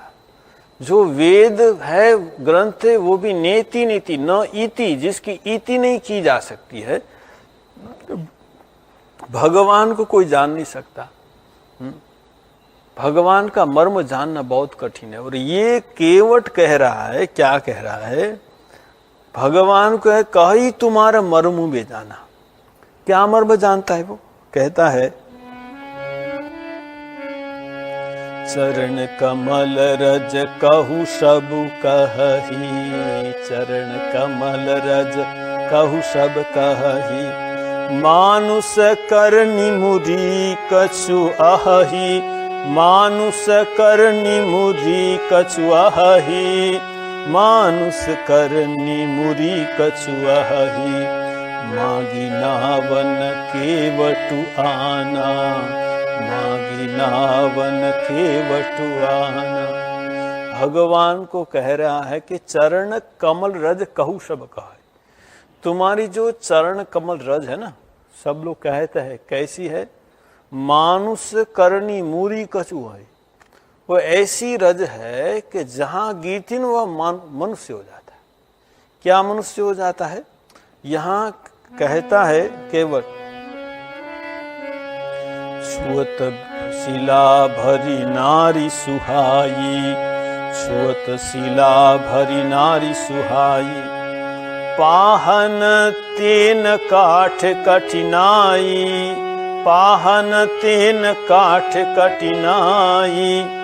जो वेद है, ग्रंथ है, वो भी नेति नीति न इति, जिसकी इति नहीं की जा सकती है, भगवान को कोई जान नहीं सकता। भगवान का मर्म जानना बहुत कठिन है। और ये केवट कह रहा है, क्या कह रहा है? भगवान को है कही तुम्हारा मर्म में जाना। क्या मर्म जानता है वो? कहता है चरण कमल रज कहु सब कही, चरण कमल रज कहु सब कही, मानुष करनी मुरी कछु अहि, मानुष करनी मुरी कछु अहि, मानुष करनी मुरी कछु अहि, मागी नावन केवटु आना, मागी नावन केवटु आना। भगवान को कह रहा है कि चरण कमल रज कहू सब कहे। तुम्हारी जो चरण कमल रज है ना, सब लोग कहते हैं कैसी है, मानुष करनी मूरी कछु है। वो ऐसी रज है कि जहां गिरती न वह मनुष्य हो जाता है। क्या मनुष्य हो जाता है? यहां कहता है केवल छुअत शिला भरी नारी सुहाई, छुअत शिला भरी नारी सुहाई। पाहन तेन काठ कठिनाई, पाहन तेन काठ कठिनाई।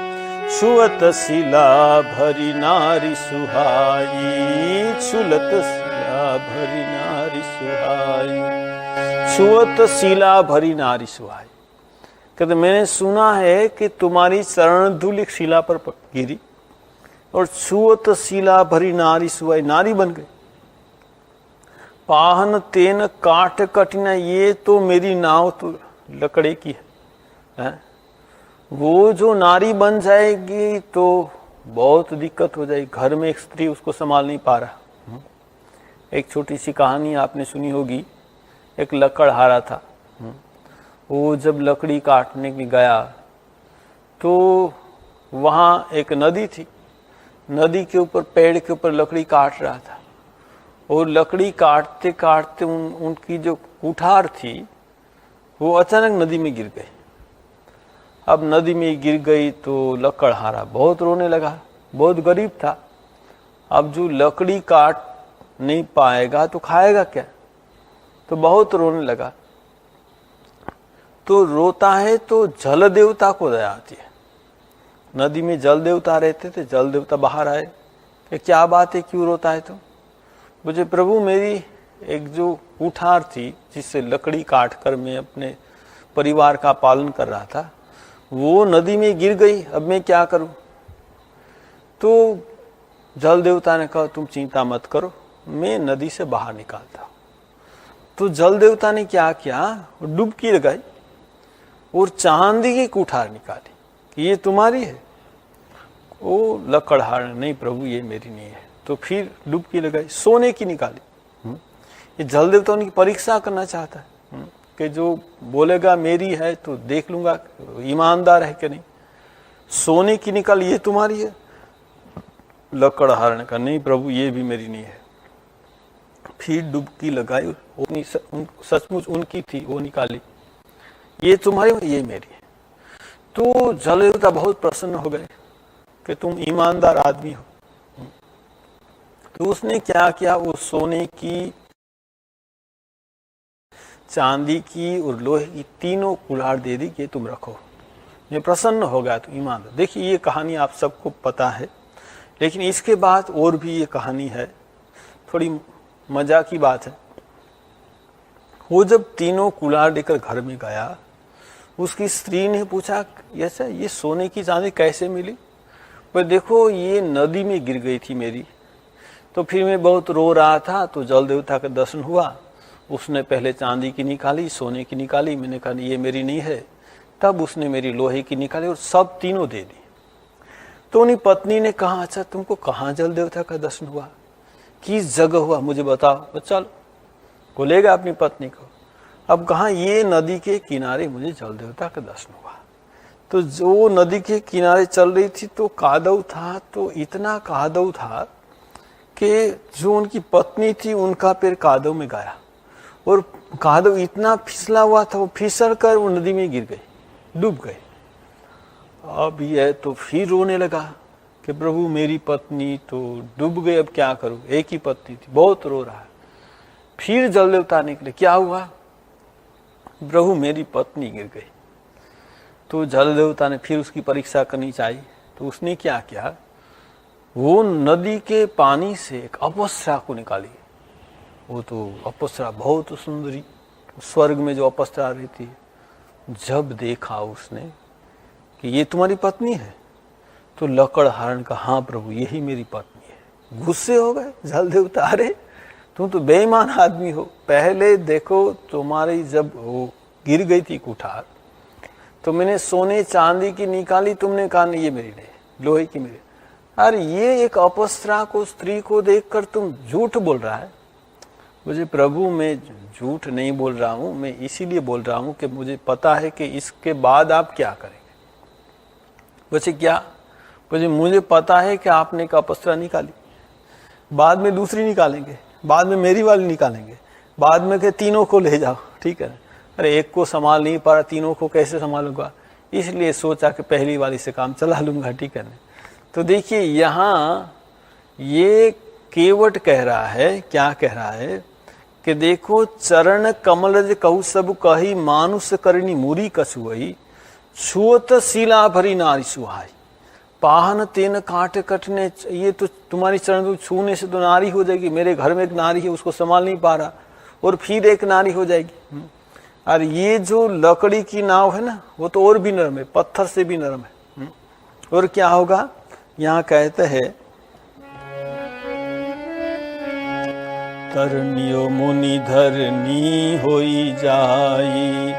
छुअत शिला भरी नारी सुहाई, छुअत शिला भरी नारी सुहाई। छुअत शिला भरी नारी सुहाई। कहते मैंने सुना है कि तुम्हारी चरण धूल एक शिला पर गिरी और छुअत शिला भरी नारी सुहाई, नारी बन गई। पाहन तेन काठ कठिना, ये तो मेरी नाव तो लकड़े की है। वो जो नारी बन जाएगी तो बहुत दिक्कत हो जाएगी। घर में एक स्त्री उसको संभाल नहीं पा रहा। एक छोटी सी कहानी आपने सुनी होगी। एक लकड़हारा था, वो जब लकड़ी काटने में गया तो वहाँ एक नदी थी। नदी के ऊपर पेड़ के ऊपर लकड़ी काट रहा था और लकड़ी काटते काटते उनकी जो कुठार थी वो अचानक नदी में गिर गई। अब नदी में गिर गई तो लकड़हारा बहुत रोने लगा। बहुत गरीब था। अब जो लकड़ी काट नहीं पाएगा तो खाएगा क्या? तो बहुत रोने लगा। तो रोता है तो जल देवता को दया आती है। नदी में जल देवता रहते थे। जल देवता बाहर आए कि क्या बात है, क्यों रोता है? तो मुझे प्रभु मेरी एक जो कुठार थी जिससे लकड़ी काट कर मैं अपने परिवार का पालन कर रहा था, वो नदी में गिर गई। अब मैं क्या करूं? तो जल देवता ने कहा तुम चिंता मत करो, मैं नदी से बाहर निकालता हूं। तो जल देवता ने क्या किया, डुबकी लगाई और चांदी की कुठार निकाली कि ये तुम्हारी है। वो लकड़हार नहीं प्रभु ये मेरी नहीं है। तो फिर डुबकी लगाई, सोने की निकाली। ये जल देवता उनकी परीक्षा करना चाहता है कि जो बोलेगा मेरी है तो देख लूंगा ईमानदार है कि नहीं। सोने की निकाली, ये तुम्हारी है। लकड़हार ने कहा नहीं प्रभु ये भी मेरी नहीं है। फिर डुबकी लगाई, सचमुच उनकी थी, वो निकाली, ये तुम्हारी, ये मेरी है। तो जल देवता बहुत प्रसन्न हो गए कि तुम ईमानदार आदमी हो। तो उसने क्या किया, वो सोने की, चांदी की और लोहे की तीनों कुल्हाड़ दे दी कि तुम रखो। ये प्रसन्न हो गया तो ईमानदार। देखिए ये कहानी आप सबको पता है, लेकिन इसके बाद और भी ये कहानी है, थोड़ी मजा की बात है। वो जब तीनों कुल्हाड़ लेकर घर में गया, उसकी स्त्री ने पूछा ऐसा ये सोने की चांदी कैसे मिली? पर देखो ये नदी में गिर गई थी मेरी। तो फिर मैं बहुत रो रहा था तो जल देवता का दर्शन हुआ। उसने पहले चांदी की निकाली, सोने की निकाली। मैंने कहा ये मेरी नहीं है। तब उसने मेरी लोहे की निकाली और सब तीनों दे दी। तो उन्हीं पत्नी ने कहा अच्छा तुमको कहाँ जल देवता का दर्शन हुआ, किस जगह हुआ, मुझे बताओ। चलो बोलेगा अपनी पत्नी को। अब कहा ये नदी के किनारे मुझे जल देवता का दर्शन हुआ। तो जो नदी के किनारे चल रही थी तो कादव था, तो इतना कादव था कि जो उनकी पत्नी थी उनका पैर कादव में गया और कादव इतना फिसला हुआ था, वो फिसल कर वो नदी में गिर गई, डूब गए। अब ये तो फिर रोने लगा कि प्रभु मेरी पत्नी तो डूब गई, अब क्या करूं, एक ही पत्नी थी, बहुत रो रहा है। फिर जल देवता निकले, क्या हुआ? प्रभु मेरी पत्नी गिर गई। तो जल देवता ने फिर उसकी परीक्षा करनी चाहिए। तो उसने क्या किया, वो नदी के पानी से एक अप्सरा को निकाली। वो तो अप्सरा बहुत सुंदरी, स्वर्ग में जो अप्सरा रहती है। जब देखा उसने कि ये तुम्हारी पत्नी है, तो लकड़हार का हाँ प्रभु यही मेरी पत्नी है। गुस्से हो गए जल देवता, अरे तुम तो बेईमान आदमी हो। पहले देखो तुम्हारी जब वो गिर गई थी कुठार तो मैंने सोने चांदी की निकाली, तुमने कहा नहीं ये मेरी नहीं, लोहे की मेरी। अरे ये एक अपस्त्रा को, स्त्री को देखकर तुम झूठ बोल रहा है। मुझे प्रभु मैं झूठ नहीं बोल रहा हूं, मैं इसीलिए बोल रहा हूं कि मुझे पता है कि इसके बाद आप क्या करेंगे। वैसे क्या? मुझे पता है कि आपने एक अपस्त्रा निकाली, बाद में दूसरी निकालेंगे, बाद में मेरी वाली निकालेंगे, बाद में के तीनों को ले जाओ, ठीक है। अरे एक को संभाल नहीं पा रहा, तीनों को कैसे संभालूंगा, इसलिए सोचा कि पहली वाली से काम चला लूंगा, ठीक है। तो देखिए यहाँ ये केवट कह रहा है, क्या कह रहा है कि देखो चरण कमल कहू सब कही, मानुष करनी मूरी कछुई, छुअत शिला भरी नारी सुहाई, पाहन तेन काट कटने। ये तो तुम्हारी चरण छूने से तो नारी हो जाएगी। मेरे घर में एक नारी है, उसको संभाल नहीं पा रहा, और फिर एक नारी हो जाएगी। और ये जो लकड़ी की नाव है ना, वो तो और भी नरम है, पत्थर से भी नरम है। और क्या होगा, यहाँ कहते हैं तरनियो मुनि धरनी होई जाई,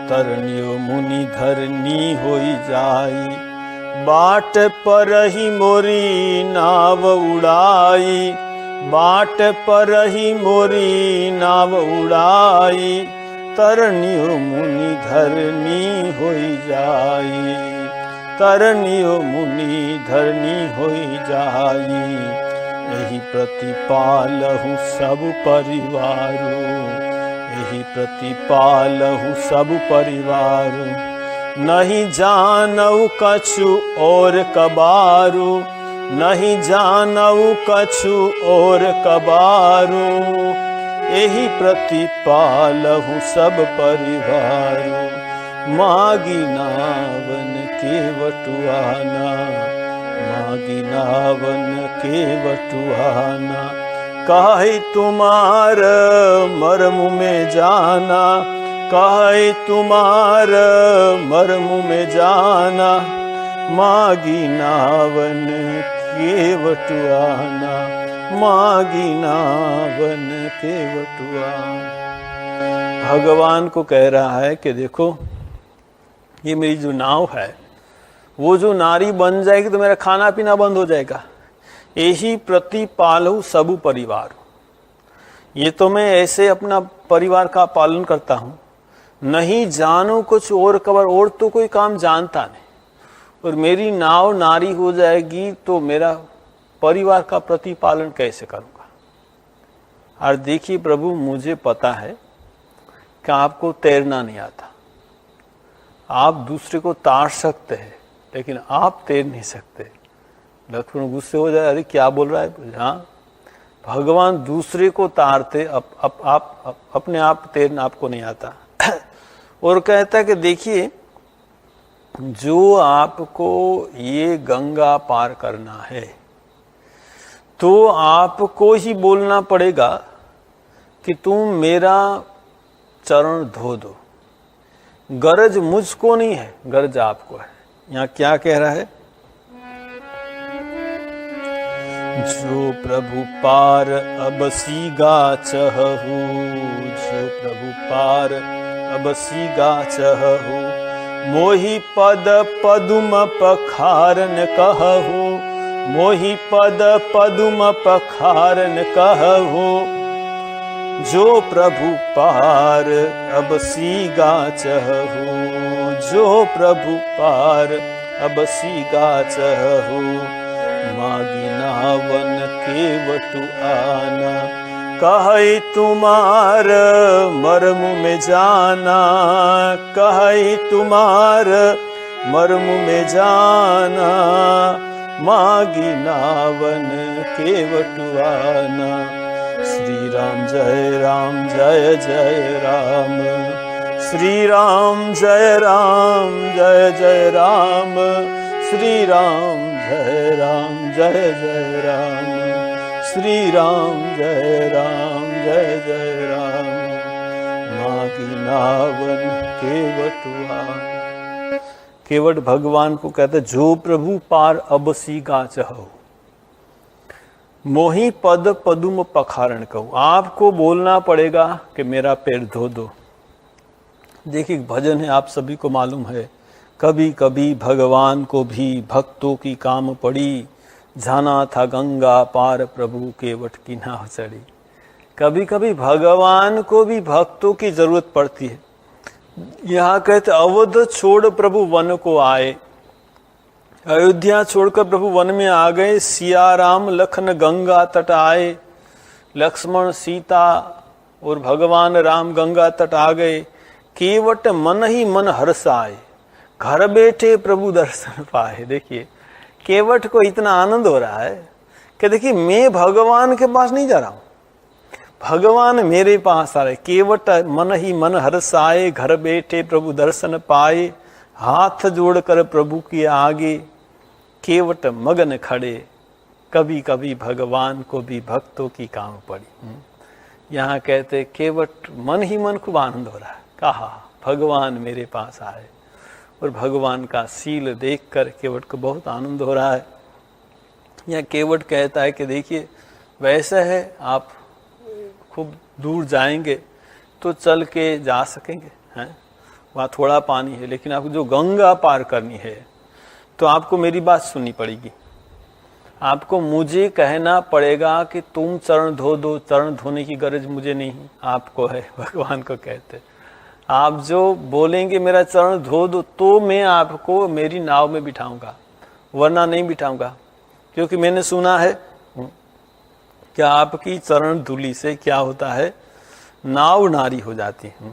तरनियो मुनि धरनी होई जाई, बाट पर ही मोरी नाव उड़ाई, बाट पर ही मोरी नाव उड़ाई, तरनियो मुनि धरनी होई जाई, तरनियो मुनि धरनी होई जाई। यही प्रतिपालहु सब परिवारु, यही प्रतिपालहु सब परिवारु, नहीं जानऊ कछु और कबारू, नहीं जानऊ कछु और कबारू, यही प्रतिपालहु सब परिवारु, मागी नावन के वटुआना, मागी नावन के वटुआना, काहे तुम्हार मर्म में जाना, काहे तुम्हार मर्म में जाना, मागी नावन के वटुआना, मागी नावन के वटुआना। भगवान को कह रहा है कि देखो ये मेरी जो नाव है, वो जो नारी बन जाएगी तो मेरा खाना पीना बंद हो जाएगा। यही प्रतिपालहु सबु परिवार, ये तो मैं ऐसे अपना परिवार का पालन करता हूँ। नहीं जानू कुछ और कबर, और तो कोई काम जानता नहीं, और मेरी नाव नारी हो जाएगी तो मेरा परिवार का प्रतिपालन कैसे करूँगा। और देखिए प्रभु, मुझे पता है कि आपको तैरना नहीं आता, आप दूसरे को तार सकते हैं लेकिन आप तैर नहीं सकते। लक्ष्मण गुस्से हो जाए, अरे क्या बोल रहा है। हाँ, भगवान दूसरे को तारते, आप अपने आप तैरना आपको नहीं आता। और कहता है कि देखिए जो आपको ये गंगा पार करना है तो आपको ही बोलना पड़ेगा कि तुम मेरा चरण धो दो। गरज मुझको नहीं है, गरज आपको है। यहाँ क्या कह रहा है, जो प्रभु पार अब सीगा चहु, जो प्रभु पार अब सीगा चहु, मोहि पद पदुम पखारन कहु, मोहि पद पदुम पखारन कहु, जो प्रभु पार अब सीगा चहु, जो प्रभु पार अब सीगा चहु, मागी नावन के वटु आना, कहे तुम्हार मर्म में जाना, कहे तुम्हार मर्म में जाना, मागी नावन के वटु आना। श्री राम जय राम जय जय राम, श्री राम जय राम जय जय राम, श्री राम जय राम जय जय राम, श्री राम जय राम जय जय राम, मागी नावन केवटुआन। केवट भगवान को कहते जो प्रभु पार अब सीगा चहो, मोही पद पदुम पखारण कहूँ, आपको बोलना पड़ेगा कि मेरा पैर धो दो। देखिए भजन है, आप सभी को मालूम है, कभी कभी भगवान को भी भक्तों की काम पड़ी, जाना था गंगा पार प्रभु केवट की नाव चढ़ी। कभी कभी भगवान को भी भक्तों की जरूरत पड़ती है। यहाँ कहते अवध छोड़ प्रभु वन को आए, अयोध्या छोड़कर प्रभु वन में आ गए। सिया राम लखन गंगा तट आए, लक्ष्मण सीता और भगवान राम गंगा तट आ गए। केवट मन ही मन हर्ष आए, घर बैठे प्रभु दर्शन पाए। देखिए केवट को इतना आनंद हो रहा है कि देखिए मैं भगवान के पास नहीं जा रहा हूं, भगवान मेरे पास आ रहे। केवट मन ही मन हर्ष आए, घर बैठे प्रभु दर्शन पाए। हाथ जोड़कर प्रभु के आगे केवट मगन खड़े, कभी कभी भगवान को भी भक्तों की काम पड़ी। यहाँ कहते केवट मन ही मन खूब आनंद हो रहा है, कहा भगवान मेरे पास आए। और भगवान का शील देखकर केवट को बहुत आनंद हो रहा है। यह केवट कहता है कि देखिए वैसा है, आप खूब दूर जाएंगे तो चल के जा सकेंगे, हैं वहाँ थोड़ा पानी है, लेकिन आपको जो गंगा पार करनी है तो आपको मेरी बात सुननी पड़ेगी। आपको मुझे कहना पड़ेगा कि तुम चरण धो दो, चरण धोने की गरज मुझे नहीं, आपको है। भगवान को कहते आप जो बोलेंगे मेरा चरण धो दो तो मैं आपको मेरी नाव में बिठाऊंगा, वरना नहीं बिठाऊंगा। क्योंकि मैंने सुना है कि आपकी चरण धूलि से क्या होता है, नाव नारी हो जाती है।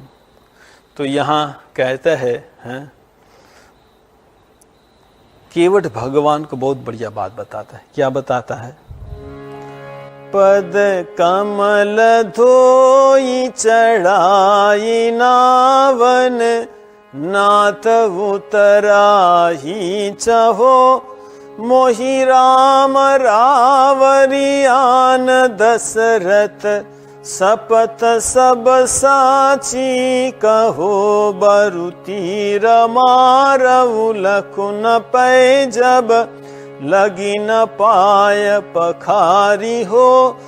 तो यहाँ कहता है केवट भगवान को बहुत बढ़िया बात बताता है। क्या बताता है? पद कमल धोई चढ़ाई नावन, नाथ उतराही चहो, मोहि राम रावरियान दशरथ, सपत सब साची कहो, बरु तीर मारऊ लखुन पै जब, लगी न पाय पखारी हो,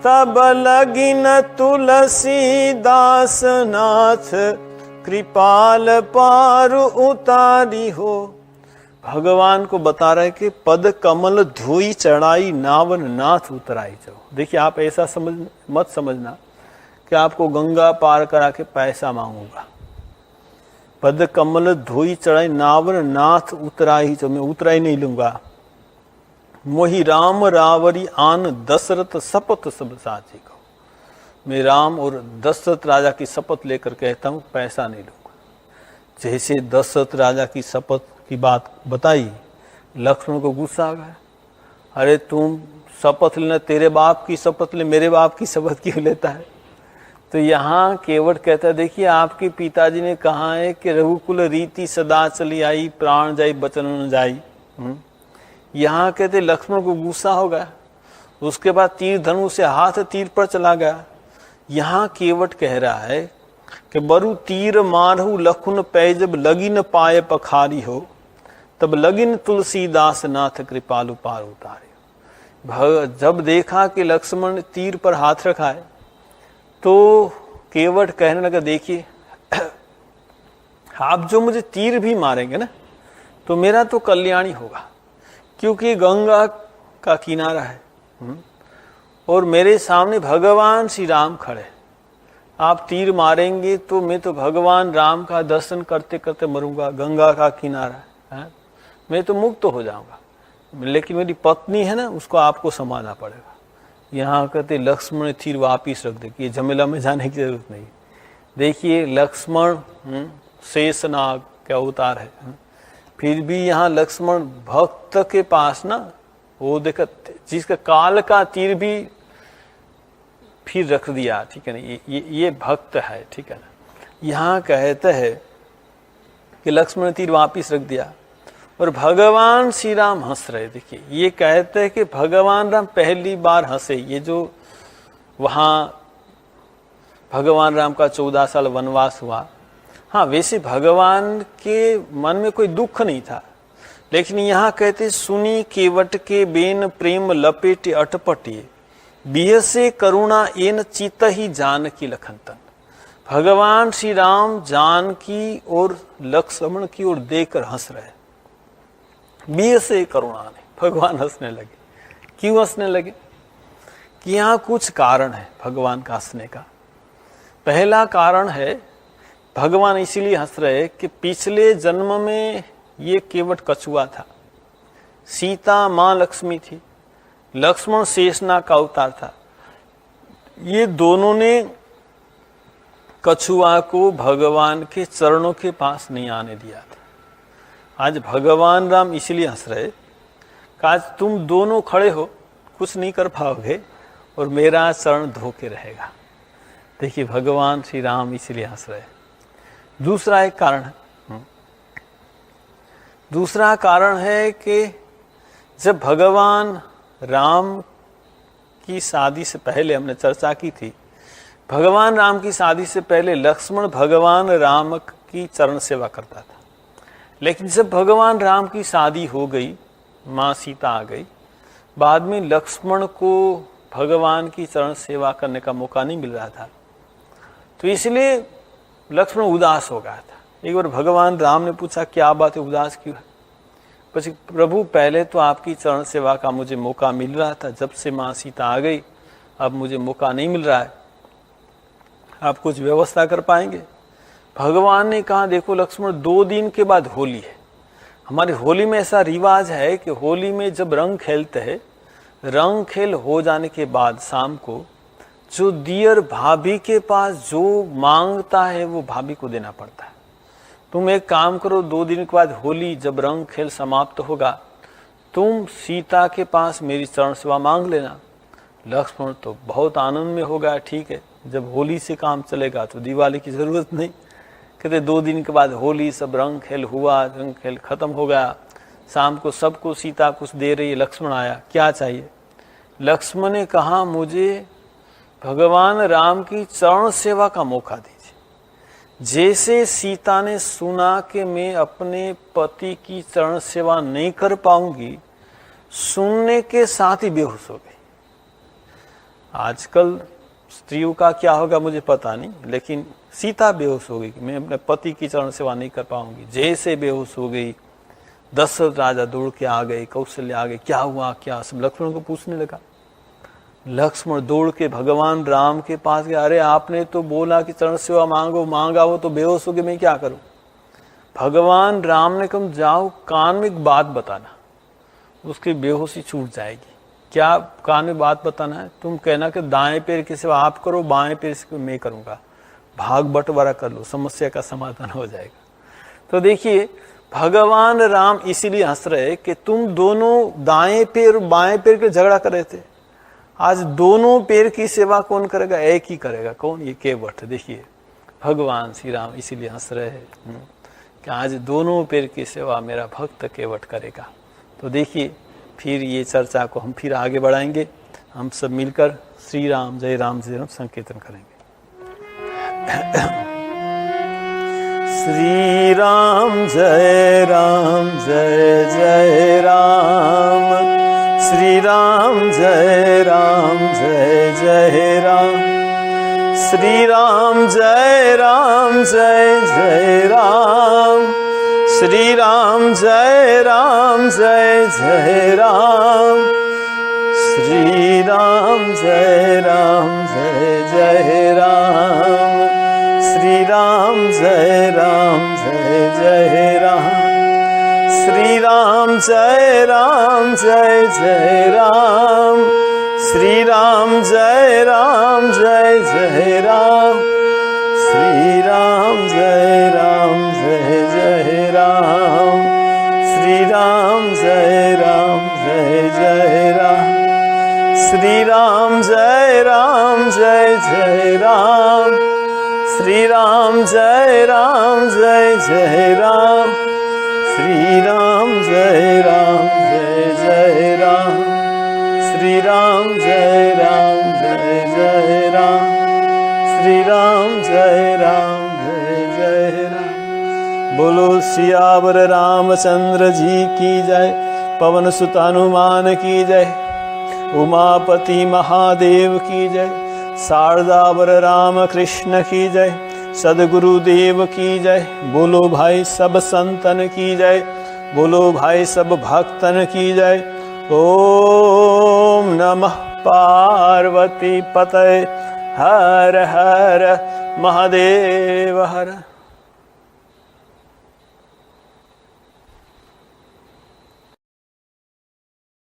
तब लगी न तुलसी दास नाथ, कृपाल पार उतारी हो। भगवान को बता रहे कि पद कमल धोई चढ़ाई नावन, नाथ उतराई जाओ। देखिए आप ऐसा मत समझना कि आपको गंगा पार करा के पैसा मांगूंगा। पद कमल धोई चढ़ाई नावन, नाथ उतराई जाओ, मैं उतराई नहीं लूंगा। मोहि राम रावरी आन दशरथ, शपथ सब साची को, मैं राम और दशरथ राजा की शपथ लेकर कहता हूं पैसा नहीं लूंगा। जैसे दशरथ राजा की शपथ की बात बताई, लक्ष्मण को गुस्सा आ गया। अरे तुम शपथ लेना, तेरे बाप की शपथ ले, मेरे बाप की शपथ क्यों लेता है? तो यहाँ केवट कहता है देखिए आपके पिताजी ने कहा है कि रघुकुल रीति सदा चली आई, प्राण जाई बचन न जाई। यहाँ कहते लक्ष्मण को गुस्सा हो गया, उसके बाद तीर धनुष से हाथ तीर पर चला गया। यहाँ केवट कह रहा है कि बरु तीर मारहु लखुन पै जब, लगी न पाए पखारी हो, तब लगिन तुलसीदास नाथ कृपालु पार उतारे। जब देखा कि लक्ष्मण ने तीर पर हाथ रखा है तो केवट कहने लगा देखिए आप जो मुझे तीर भी मारेंगे ना तो मेरा तो कल्याणी होगा, क्योंकि गंगा का किनारा है और मेरे सामने भगवान श्री राम खड़े। आप तीर मारेंगे तो मैं तो भगवान राम का दर्शन करते करते मरूंगा, गंगा का किनारा है, मैं तो मुक्त हो जाऊंगा। लेकिन मेरी पत्नी है ना, उसको आपको संभालना पड़ेगा। यहाँ कहते लक्ष्मण ने तीर वापिस रख दे, ये झमेला में जाने की जरूरत नहीं। देखिए लक्ष्मण शेषनाग का अवतार है, फिर भी यहाँ लक्ष्मण भक्त के पास ना वो देखा जिसका काल का तीर भी फिर रख दिया, ठीक है ना, ये भक्त है, ठीक है ना। यहाँ कहते हैं कि लक्ष्मण ने तीर वापिस रख दिया और भगवान श्री राम हंस रहे। देखिए ये कहते हैं कि भगवान राम पहली बार हंसे। ये जो वहाँ भगवान राम का 14 साल वनवास हुआ, हाँ वैसे भगवान के मन में कोई दुख नहीं था, लेकिन यहाँ कहते सुनी केवट के बेन प्रेम लपेटे अटपटे, बिहसे करुणा एन चित ही जानकी लखनतन। भगवान श्री राम जानकी और लक्ष्मण की ओर देखकर हंस रहे। बिहसे करुणा ने, भगवान हंसने लगे। क्यों हंसने लगे? कि यहाँ कुछ कारण है भगवान का हंसने का। पहला कारण है, भगवान इसीलिए हंस रहे कि पिछले जन्म में ये केवट कछुआ था, सीता माँ लक्ष्मी थी, लक्ष्मण शेषनाग का अवतार था। ये दोनों ने कछुआ को भगवान के चरणों के पास नहीं आने दिया था। आज भगवान राम इसलिए हंस रहे कि आज तुम दोनों खड़े हो, कुछ नहीं कर पाओगे और मेरा चरण धोके रहेगा। देखिए भगवान श्री राम इसलिए हंस रहे। दूसरा एक कारण है, दूसरा कारण है कि जब भगवान राम की शादी से पहले, हमने चर्चा की थी, भगवान राम की शादी से पहले लक्ष्मण भगवान राम की चरण सेवा करता था। लेकिन जब भगवान राम की शादी हो गई, माँ सीता आ गई, बाद में लक्ष्मण को भगवान की चरण सेवा करने का मौका नहीं मिल रहा था, तो इसलिए लक्ष्मण उदास हो गया था। एक बार भगवान राम ने पूछा क्या बात है, उदास क्यों है? પછી प्रभु पहले तो आपकी चरण सेवा का मुझे मौका मिल रहा था, जब से माँ सीता आ गई अब मुझे मौका नहीं मिल रहा है, आप कुछ व्यवस्था कर पाएंगे? भगवान ने कहा देखो लक्ष्मण, 2 दिन के बाद होली है। हमारी होली में ऐसा रिवाज है कि होली में जब रंग खेलते हैं, रंग खेल हो जाने के बाद शाम को जो दियर भाभी के पास जो मांगता है वो भाभी को देना पड़ता है। तुम एक काम करो, 2 दिन के बाद होली, जब रंग खेल समाप्त होगा, तुम सीता के पास मेरी चरण सेवा मांग लेना। लक्ष्मण तो बहुत आनंद में होगा, ठीक है, जब होली से काम चलेगा तो दिवाली की जरूरत नहीं। कहते 2 दिन के बाद होली, सब रंग खेल हुआ, रंग खेल खत्म हो गया, शाम को सबको सीता कुछ दे रही है, लक्ष्मण आया, क्या चाहिए? लक्ष्मण ने कहा मुझे भगवान राम की चरण सेवा का मौका दीजिए। जैसे सीता ने सुना कि मैं अपने पति की चरण सेवा नहीं कर पाऊंगी, सुनने के साथ ही बेहोश हो गई। आजकल स्त्रियों का क्या होगा मुझे पता नहीं, लेकिन सीता बेहोश हो गई कि मैं अपने पति की चरण सेवा नहीं कर पाऊंगी। जैसे बेहोश हो गई, दशरथ राजा दौड़ के आ गए, कौशल्या आ गए, क्या हुआ क्या? सब लक्ष्मण को पूछने लगा। लक्ष्मण दौड़ के भगवान राम के पास गया, अरे आपने तो बोला कि चरण सेवा मांगो, मांगा वो तो बेहोश हो गए, मैं क्या करूं? भगवान राम ने कहा जाओ कान में एक बात बताना, उसकी बेहोशी छूट जाएगी। क्या कान में बात बताना है? तुम कहना कि दाएं पैर की सेवा आप करो, बाएं पैर की मैं करूंगा, भाग बंटवारा कर लो, समस्या का समाधान हो जाएगा। तो देखिए भगवान राम इसीलिए हंस रहे कि तुम दोनों दाएं पैर बाएं पैर के झगड़ा कर रहे थे, आज दोनों पैर की सेवा कौन करेगा? एक ही करेगा। कौन? ये केवट। देखिए भगवान श्री राम इसीलिए हंस रहे हैं कि आज दोनों पैर की सेवा मेरा भक्त केवट करेगा। तो देखिए फिर ये चर्चा को हम फिर आगे बढ़ाएंगे, हम सब मिलकर श्री राम जय राम संकीर्तन करेंगे। श्री राम जय जय राम, श्री राम जय जय राम, श्री राम जय जय राम, श्री राम जय जय राम, श्री राम जय जय राम, श्री राम जय जय राम, श्री राम जय जय राम, श्री राम जय जय राम, श्री राम जय जय राम, श्री राम जय जय राम, श्री राम जय जय राम, श्री राम जय जय राम, श्री राम जय जय राम, श्री राम जय जय राम, श्री राम जय जय राम। बोलो सियावर रामचंद्र जी की जय, पवन सुत हनुमान की जय, उमापति महादेव की जय, शारदावर राम कृष्ण की जय, सदगुरुदेव की जय, बोलो भाई सब संतन की जय, बोलो भाई सब भक्तन की जय। ओम नमः पार्वती पतये, हर हर महादेव हर।